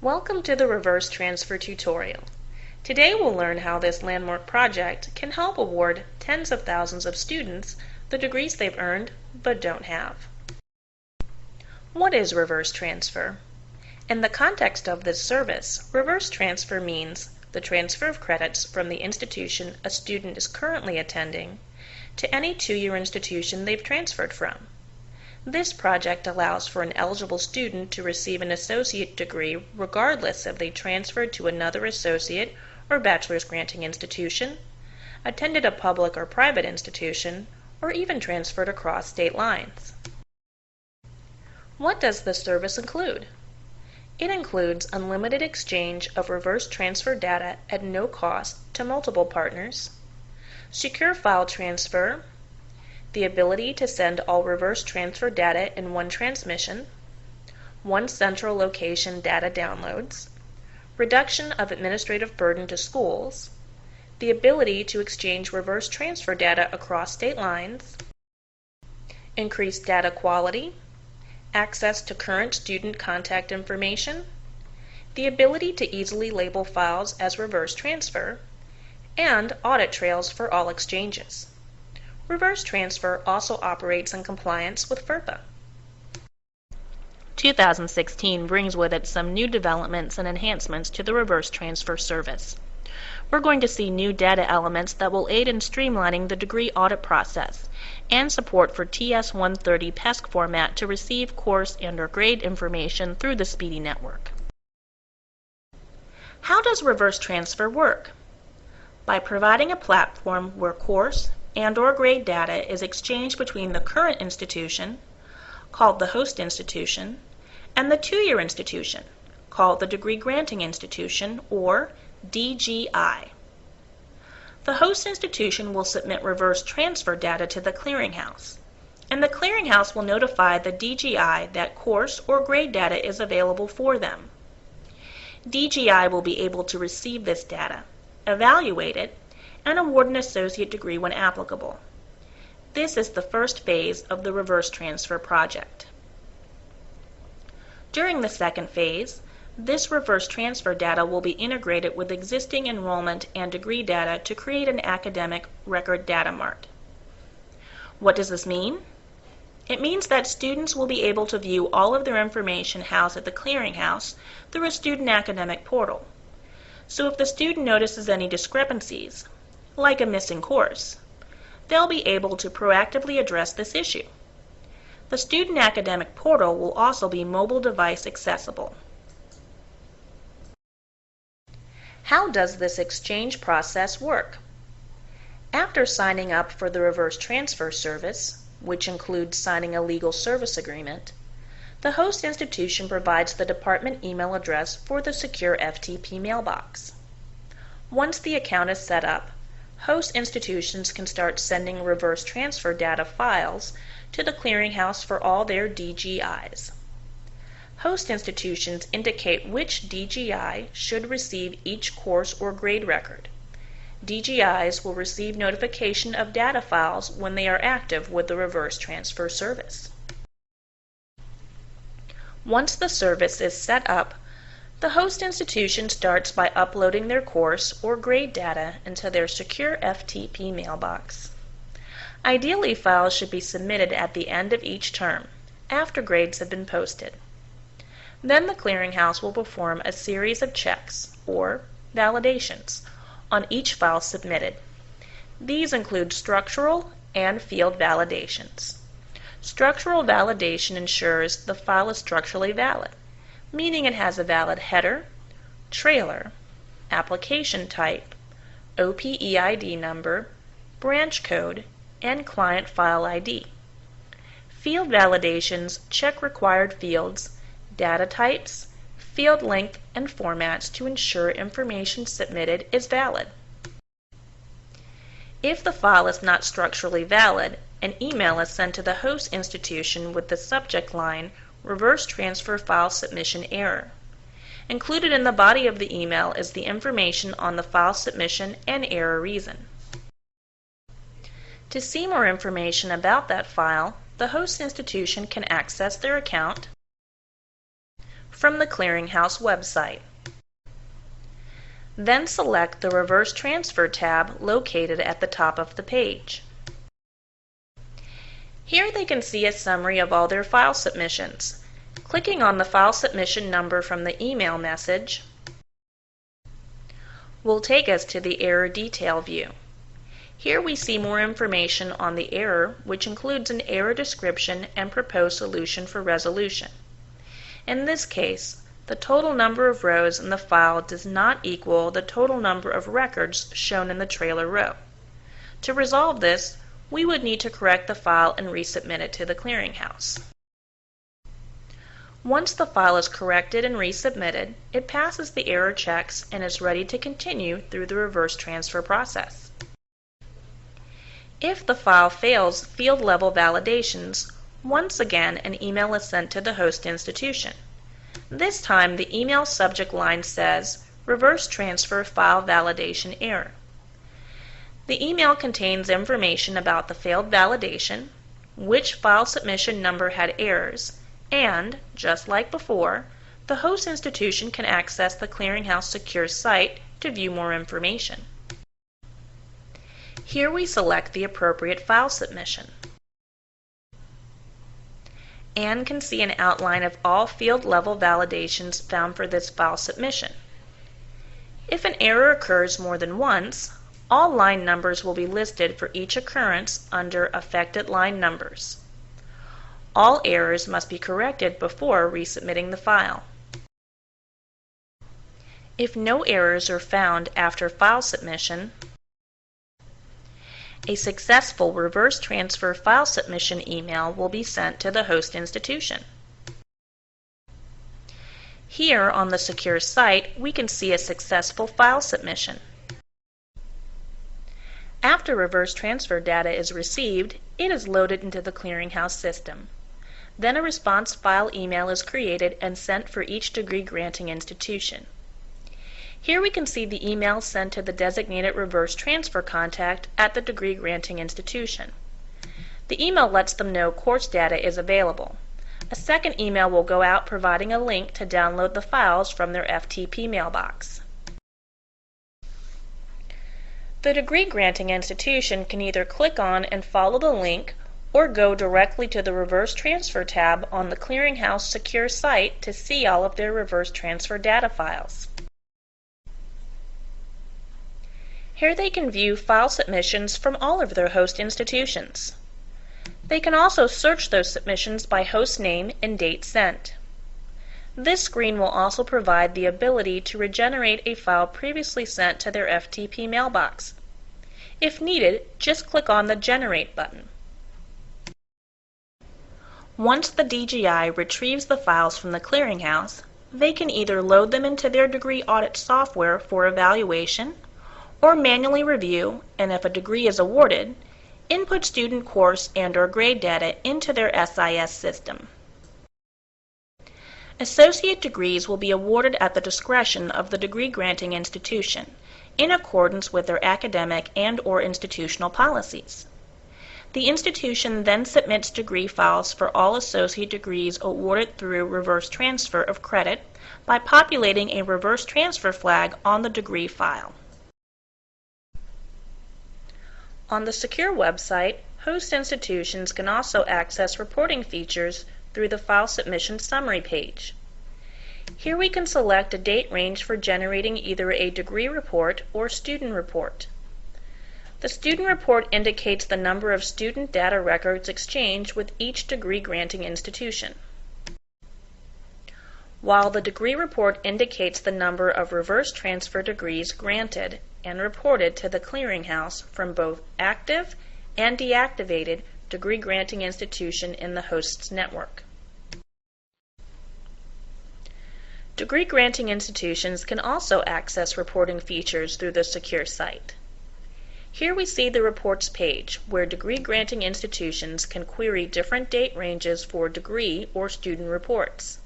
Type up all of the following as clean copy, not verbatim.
Welcome to the reverse transfer tutorial. Today we'll learn how this landmark project can help award tens of thousands of students the degrees they've earned but don't have. What is reverse transfer? In the context of this service, reverse transfer means the transfer of credits from the institution a student is currently attending to any two-year institution they've transferred from. This project allows for an eligible student to receive an associate degree regardless if they transferred to another associate or bachelor's granting institution, attended a public or private institution, or even transferred across state lines. What does this service include? It includes unlimited exchange of reverse transfer data at no cost to multiple partners, secure file transfer, the ability to send all reverse transfer data in one transmission, one central location data downloads, reduction of administrative burden to schools, the ability to exchange reverse transfer data across state lines, increased data quality, access to current student contact information, the ability to easily label files as reverse transfer, and audit trails for all exchanges. Reverse transfer also operates in compliance with FERPA. 2016 brings with it some new developments and enhancements to the reverse transfer service. We're going to see new data elements that will aid in streamlining the degree audit process and support for TS-130 PESC format to receive course and/or grade information through the SPEEDY network. How does reverse transfer work? By providing a platform where course and/or grade data is exchanged between the current institution, called the host institution, and the two-year institution, called the degree granting institution, or DGI. The host institution will submit reverse transfer data to the clearinghouse, and the clearinghouse will notify the DGI that course or grade data is available for them. DGI will be able to receive this data, evaluate it, and award an associate degree when applicable. This is the first phase of the reverse transfer project. During the second phase, this reverse transfer data will be integrated with existing enrollment and degree data to create an academic record data mart. What does this mean? It means that students will be able to view all of their information housed at the clearinghouse through a student academic portal. So if the student notices any discrepancies, like a missing course, they'll be able to proactively address this issue. The student academic portal will also be mobile device accessible. How does this exchange process work? After signing up for the reverse transfer service, which includes signing a legal service agreement, the host institution provides the department email address for the secure FTP mailbox. Once the account is set up, host institutions can start sending reverse transfer data files to the clearinghouse for all their DGIs. Host institutions indicate which DGI should receive each course or grade record. DGIs will receive notification of data files when they are active with the reverse transfer service. Once the service is set up, the host institution starts by uploading their course or grade data into their secure FTP mailbox. Ideally, files should be submitted at the end of each term, after grades have been posted. Then the clearinghouse will perform a series of checks, or validations, on each file submitted. These include structural and field validations. Structural validation ensures the file is structurally valid, meaning it has a valid header, trailer, application type, OPEID number, branch code, and client file ID. Field validations check required fields, data types, field length, and formats to ensure information submitted is valid. If the file is not structurally valid, an email is sent to the host institution with the subject line Reverse Transfer File Submission Error. Included in the body of the email is the information on the file submission and error reason. To see more information about that file, the host institution can access their account, from the Clearinghouse website. Then select the Reverse Transfer tab located at the top of the page. Here they can see a summary of all their file submissions. Clicking on the file submission number from the email message will take us to the error detail view. Here we see more information on the error, which includes an error description and proposed solution for resolution. In this case, the total number of rows in the file does not equal the total number of records shown in the trailer row. To resolve this, we would need to correct the file and resubmit it to the Clearinghouse. Once the file is corrected and resubmitted, it passes the error checks and is ready to continue through the reverse transfer process. If the file fails field level validations, once again an email is sent to the host institution. This time the email subject line says, "Reverse Transfer File Validation Error." The email contains information about the failed validation, which file submission number had errors, and, just like before, the host institution can access the Clearinghouse secure site to view more information. Here we select the appropriate file submission. Anne can see an outline of all field level validations found for this file submission. If an error occurs more than once, all line numbers will be listed for each occurrence under Affected Line Numbers. All errors must be corrected before resubmitting the file. If no errors are found after file submission, a successful reverse transfer file submission email will be sent to the host institution. Here on the secure site, we can see a successful file submission. After reverse transfer data is received, it is loaded into the Clearinghouse system. Then a response file email is created and sent for each degree granting institution. Here we can see the email sent to the designated reverse transfer contact at the degree granting institution. The email lets them know course data is available. A second email will go out providing a link to download the files from their FTP mailbox. The degree granting institution can either click on and follow the link or go directly to the Reverse Transfer tab on the Clearinghouse secure site to see all of their reverse transfer data files. Here they can view file submissions from all of their host institutions. They can also search those submissions by host name and date sent. This screen will also provide the ability to regenerate a file previously sent to their FTP mailbox. If needed, just click on the Generate button. Once the DGI retrieves the files from the Clearinghouse, they can either load them into their degree audit software for evaluation, or manually review, and if a degree is awarded, input student course and/or grade data into their SIS system. Associate degrees will be awarded at the discretion of the degree granting institution, in accordance with their academic and/or institutional policies. The institution then submits degree files for all associate degrees awarded through reverse transfer of credit by populating a reverse transfer flag on the degree file. On the secure website, host institutions can also access reporting features through the File Submission Summary page. Here we can select a date range for generating either a degree report or student report. The student report indicates the number of student data records exchanged with each degree granting institution, while the degree report indicates the number of reverse transfer degrees granted and reported to the Clearinghouse from both active and deactivated degree granting institution in the host's network. Degree granting institutions can also access reporting features through the secure site. Here we see the reports page, where degree granting institutions can query different date ranges for degree or student reports.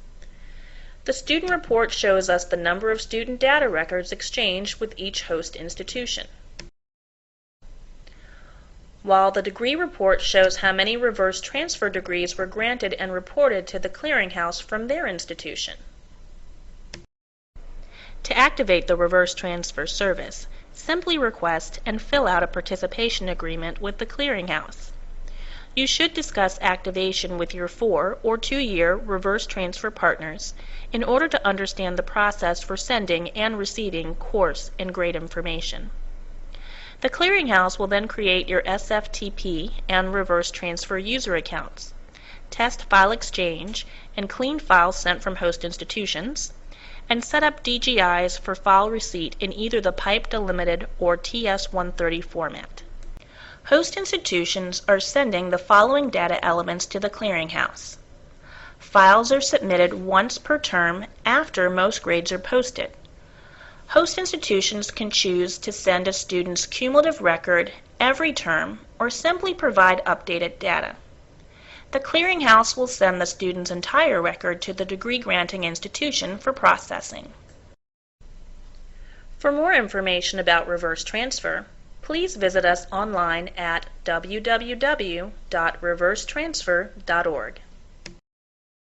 The student report shows us the number of student data records exchanged with each host institution, while the degree report shows how many reverse transfer degrees were granted and reported to the Clearinghouse from their institution. To activate the reverse transfer service, simply request and fill out a participation agreement with the clearinghouse. You should discuss activation with your 4 or 2-year reverse transfer partners in order to understand the process for sending and receiving course and grade information. The clearinghouse will then create your SFTP and reverse transfer user accounts, test file exchange and clean files sent from host institutions, and set up DGIs for file receipt in either the pipe delimited or TS-130 format. Host institutions are sending the following data elements to the clearinghouse. Files are submitted once per term after most grades are posted. Host institutions can choose to send a student's cumulative record every term or simply provide updated data. The clearinghouse will send the student's entire record to the degree-granting institution for processing. For more information about reverse transfer, please visit us online at www.reversetransfer.org.